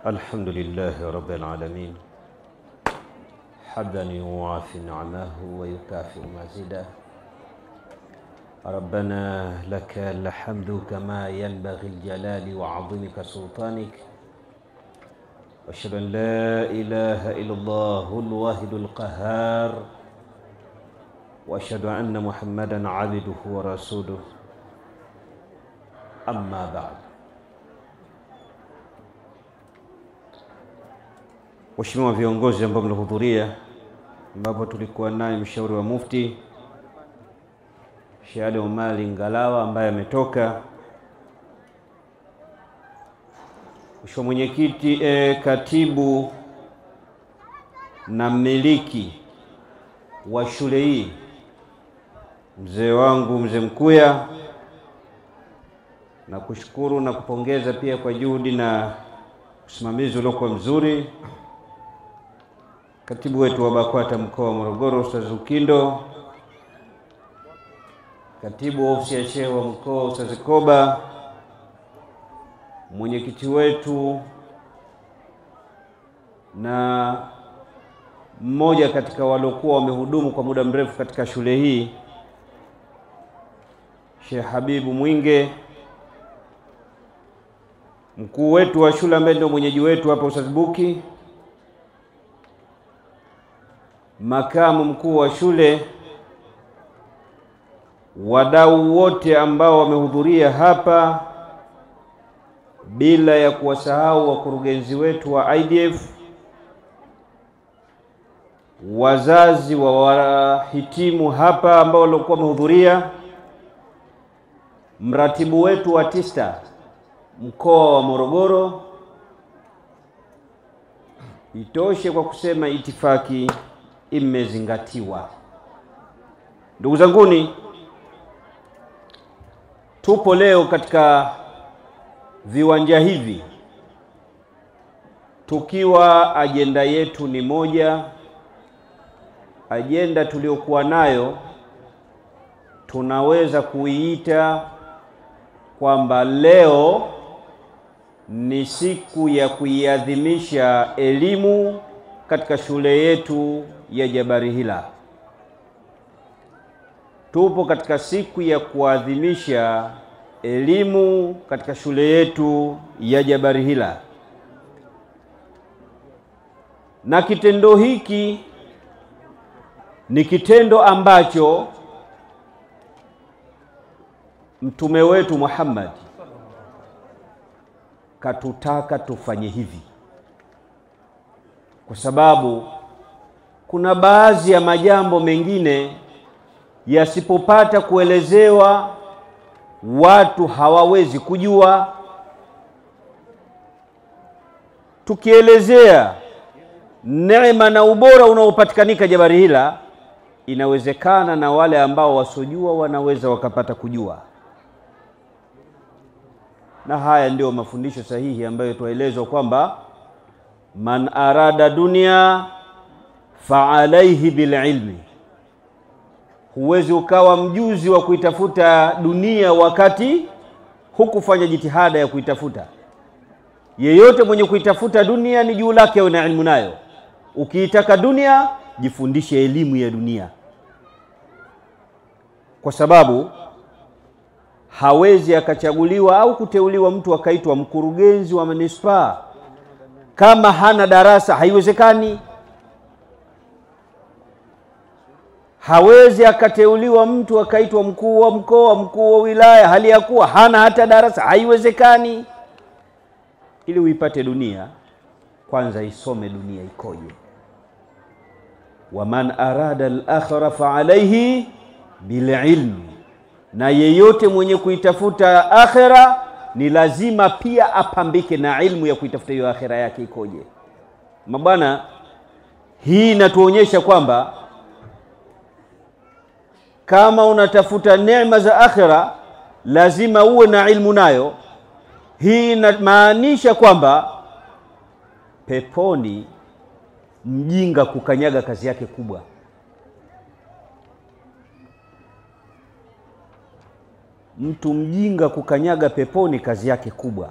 الحمد لله رب العالمين حمدا يوافي نعمه ويكافئ مزيده. ربنا لك الحمد كما ينبغي الجلال وعظيمك سلطانك، واشهد ان لا اله الا الله الواحد القهار، واشهد ان محمدا عبده ورسوله. اما بعد. Waheshimiwa viongozi ambao mlihudhuria, ambapo tulikuwa naye mshauri wa mufti Sheikh Ali Omar Ngalawa ambaye ametoka, mheshimiwa mwenyekiti, katibu na mmiliki wa shule hii, mzee wangu mzee Mkuya, na kushukuru na kupongeza pia kwa juhudi na usimamizi uliokuwa mzuri. Katibu wetu wa BAKWATA mkoa wa Morogoro Ustaz Ukindo, katibu wa ofisi ya Sheikh wa mkoa Ustaz Koba, mwenyekiti wetu na mmoja katika waliokuwa wamehudumu kwa muda mrefu katika shule hii Sheikh Habibu Mwinge, mkuu wetu wa shule ambaye ndio mwenyeji wetu hapa Ustaz Buki, makamu mkuu wa shule, wadau wote ambao wamehudhuria hapa, bila ya kuwasahau wakurugenzi wetu wa IDF, wazazi wa wahitimu hapa ambao walikuwa wamehudhuria, mratibu wetu wa TISTA mkoa wa Morogoro. Itoshe kwa kusema itifaki imezingatiwa. Ndugu zanguni, tupo leo katika viwanja hivi tukiwa ajenda yetu ni moja. Ajenda tuliokuwa nayo tunaweza kuiita kwamba leo ni siku ya kuiadhimisha elimu katika shule yetu ya Jabari Hila. Tupo katika siku ya kuadhimisha elimu katika shule yetu ya Jabari Hila, na kitendo hiki ni kitendo ambacho mtume wetu Muhammad katutaka tufanye hivi, kwa sababu kuna baadhi ya majambo mengine yasipopata kuelezewa watu hawawezi kujua. Tukielezea neema na ubora unaopatikanika Jabari Hila, inawezekana na wale ambao wasojua wanaweza wakapata kujua. Na haya ndio mafundisho sahihi ambayo tuelezwa kwamba man arada dunia fa alayhi bil ilmi. Huwezi ukawa mjuzi wa kuitafuta dunia wakati hukufanya jitihada ya kuitafuta. Yeyote mwenye kuitafuta dunia ni juu lake awe na elimu nayo. Ukiitaka dunia, jifundishe elimu ya dunia, kwa sababu hawezi akachaguliwa au kuteuliwa mtu akaitwa mkurugenzi wa manispaa kama hana darasa. Haiwezekani. Hawezi akateuliwa mtu akaitwa mkuu wa mkoa, mkuu wa wilaya, hali ya kuwa hana hata darasa. Haiwezekani. Ili uipate dunia, kwanza isome dunia ikoje. Waman arada al-akhirah fa alayhi bil ilmi. Na yeyote mwenye kuitafuta akhira ni lazima pia apambike na ilmu ya kuitafuta hiyo akhira yake ikoje. Mabwana, hii inatuonyesha kwamba kama unatafuta neema za akhira lazima uwe na ilmu nayo. Hii inamaanisha kwamba peponi mjinga kukanyaga kazi yake kubwa. Mtu mjinga kukanyaga peponi kazi yake kubwa,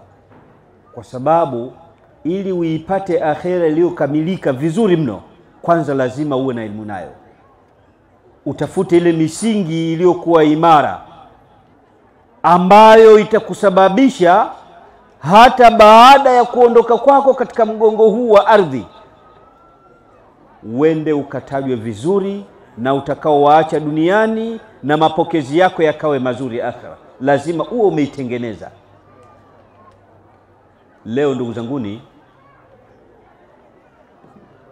kwa sababu ili uipate akhera iliyokamilika vizuri mno, kwanza lazima uwe na elimu nayo. Utafute ile misingi iliyokuwa imara ambayo itakusababisha hata baada ya kuondoka kwako katika mgongo huu wa ardhi uende ukatajwe vizuri na utakao waacha duniani na mapokezi yako yakawe mazuri akhera. Lazima uwe umeitengeneza. Leo ndugu zanguni,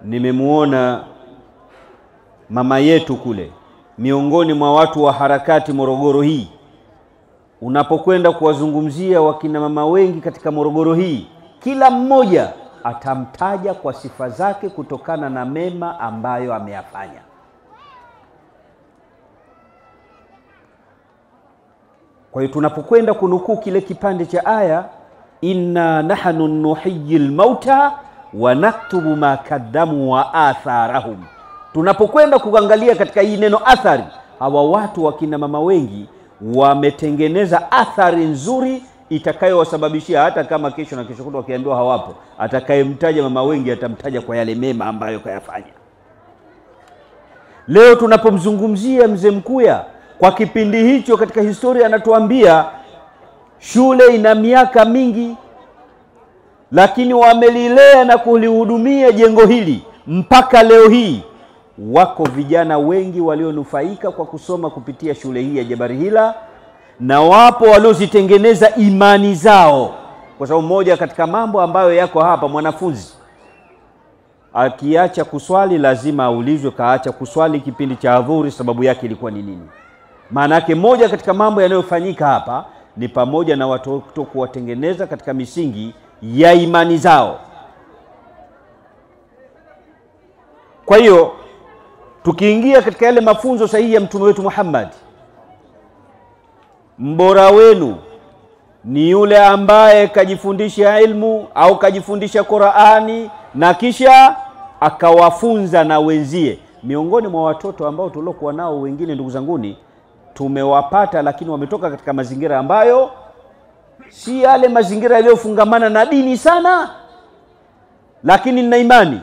nimemuona mama yetu kule miongoni mwa watu wa harakati Morogoro hii. Unapokwenda kuwazungumzia wakina mama wengi katika Morogoro hii, kila mmoja atamtaja kwa sifa zake kutokana na mema ambayo ameyafanya. Kwa hiyo tunapokwenda kunukuu kile kipande cha aya, inna nahnu nuhyil mauta wa naktubu ma kaddamu wa atharahum, tunapokwenda kuangalia katika hii neno athari, hawa watu wakina mama wengi wametengeneza athari nzuri itakayowasababishia hata kama kesho na kesho kutwa wakiambiwa hawapo, atakayemtaja mama wengi atamtaja kwa yale mema ambayo kayafanya. Leo tunapomzungumzia mzee Mkuya kwa kipindi hicho katika historia, anatuambia shule ina miaka mingi, lakini wamelilea na kulihudumia jengo hili mpaka leo hii. Wako vijana wengi walionufaika kwa kusoma kupitia shule hii ya Jabari Hila, na wapo waliozitengeneza imani zao. Kwa sababu moja katika mambo ambayo yako hapa, mwanafunzi akiacha kuswali lazima aulizwe kaacha kuswali kipindi cha adhuhuri, sababu yake ilikuwa ni nini? Maana yake moja katika mambo yanayofanyika hapa ni pamoja na watoto kuwatengeneza katika misingi ya imani zao. Kwa hiyo tukiingia katika yale mafunzo sahihi ya mtume wetu Muhammad, mbora wenu ni yule ambaye kajifundisha ilmu au kajifundisha Qur'ani na kisha akawafunza na wenzie. Miongoni mwa watoto ambao tulokuwa nao wengine, ndugu zanguni, tumewapata lakini wametoka katika mazingira ambayo si yale mazingira yaliyofungamana na dini sana, lakini nina imani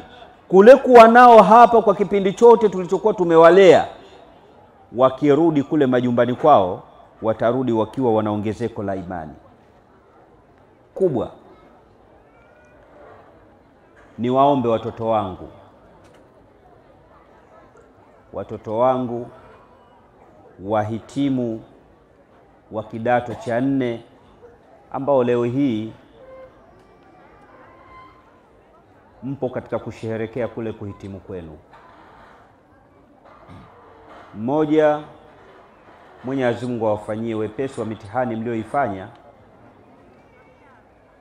kule kuwa nao hapa kwa kipindi chote tulichokuwa tumewalea, wakirudi kule majumbani kwao watarudi wakiwa wanaongezeko la imani kubwa. Ni waombe watoto wangu wahitimu wa kidato cha 4 ambao leo hii mpo katika kusherehekea kule kuhitimu kwenu. Mmoja, Mwenyezi Mungu awafanyie wepesi wa mitihani mlioifanya,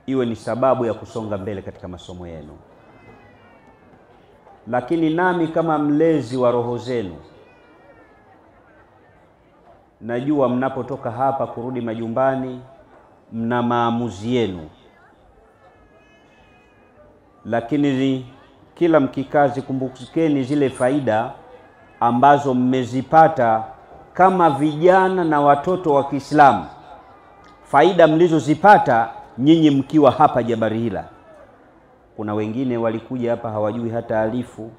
iwe ni sababu ya kusonga mbele katika masomo yenu. Lakini nami kama mlezi wa roho zenu, najua mnapotoka hapa kurudi majumbani mna maamuzi yenu, lakini kila mkikazi kumbukeni zile faida ambazo mmezipata kama vijana na watoto wa Kiislamu, faida mlizozipata nyinyi mkiwa hapa Jabari Hila. Kuna wengine walikuja hapa hawajui hata alifu,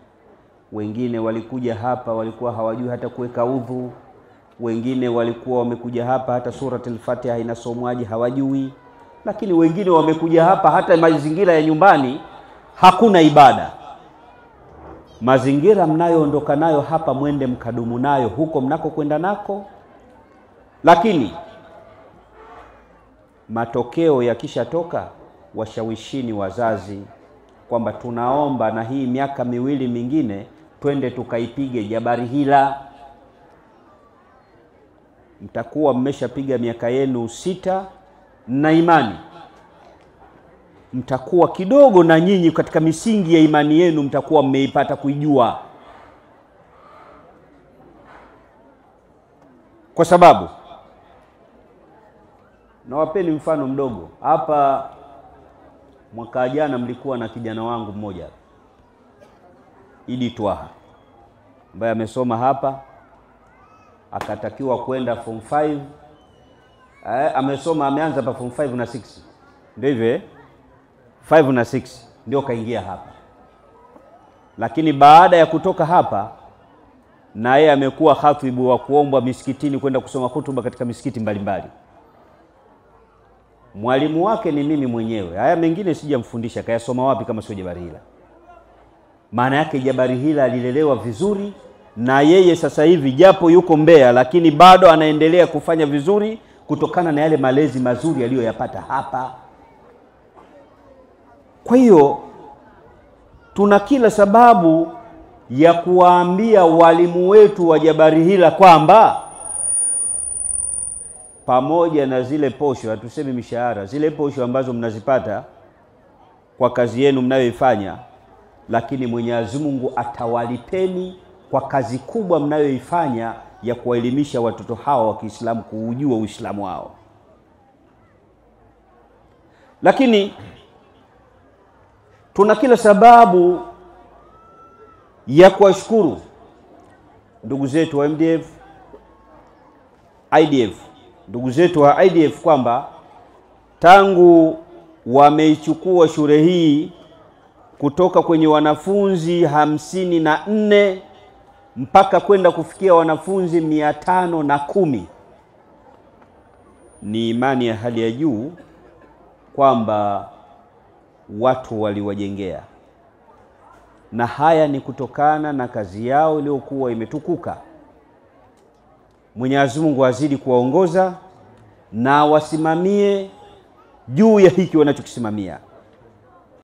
wengine walikuja hapa walikuwa hawajui hata kuweka udhu, wengine walikuwa wamekuja hapa hata suratul Fatiha inasomwaje hawajui, lakini wengine wamekuja hapa hata mazingira ya nyumbani hakuna ibada. Mazingira mnayoondoka nayo hapa mwende mkadumu nayo huko mnako kwenda nako, lakini matokeo yakishatoka washawishini wazazi kwamba tunaomba na hii miaka 2 mingine twende tukaipige Jabari Hila. Mtakuwa mmeshapiga miaka yenu 6 na imani mtakuwa kidogo na nyinyi katika misingi ya imani yenu mtakuwa mmeipata kuijua. Kwa sababu na wapeni mfano mdogo. Hapa mwaka jana mlikuwa na kijana wangu mmoja Idi Twaha ambaye amesoma hapa, akatakiwa kwenda form 5. Amesoma ameanza hapa form 5 na 6. Ndio hivyo 5 na 6. ndio kaingia hapa. Lakini baada ya kutoka hapa, na yeye amekuwa khatibu wa kuombwa misikitini kwenda kusoma hutuba katika misikiti mbalimbali. Mwalimu wake ni mimi mwenyewe. Haya mengine sijamfundisha, kayasoma wapi kama sio Jabari Hila? Maana yake Jabari Hila alilelewa vizuri, na yeye sasa hivi japo yuko Mbeya, lakini bado anaendelea kufanya vizuri kutokana na yale malezi mazuri aliyoyapata hapa. Kwa hiyo tuna kila sababu ya kuwaambia walimu wetu wa Jabari Hila kwamba pamoja na zile posho, hatusemi mishahara, zile posho ambazo mnazipata kwa kazi yenu mnayoifanya, lakini Mwenyezi Mungu atawalipeni kwa kazi kubwa mnayoifanya ya kuwaelimisha watoto hawa wa Kiislamu kuujua Uislamu wao. Lakini tuna kila sababu ya kuwashukuru ndugu zetu wa MDF, IDF, ndugu zetu wa IDF kwamba tangu wameichukua shule hii kutoka kwenye wanafunzi 54 mpaka kwenda kufikia wanafunzi 510, ni imani ya hali ya juu kwamba watu waliwajengea, na haya ni kutokana na kazi yao iliyokuwa imetukuka. Mwenyezi Mungu azidi kuwaongoza na wasimamie juu ya hiki wanachokisimamia.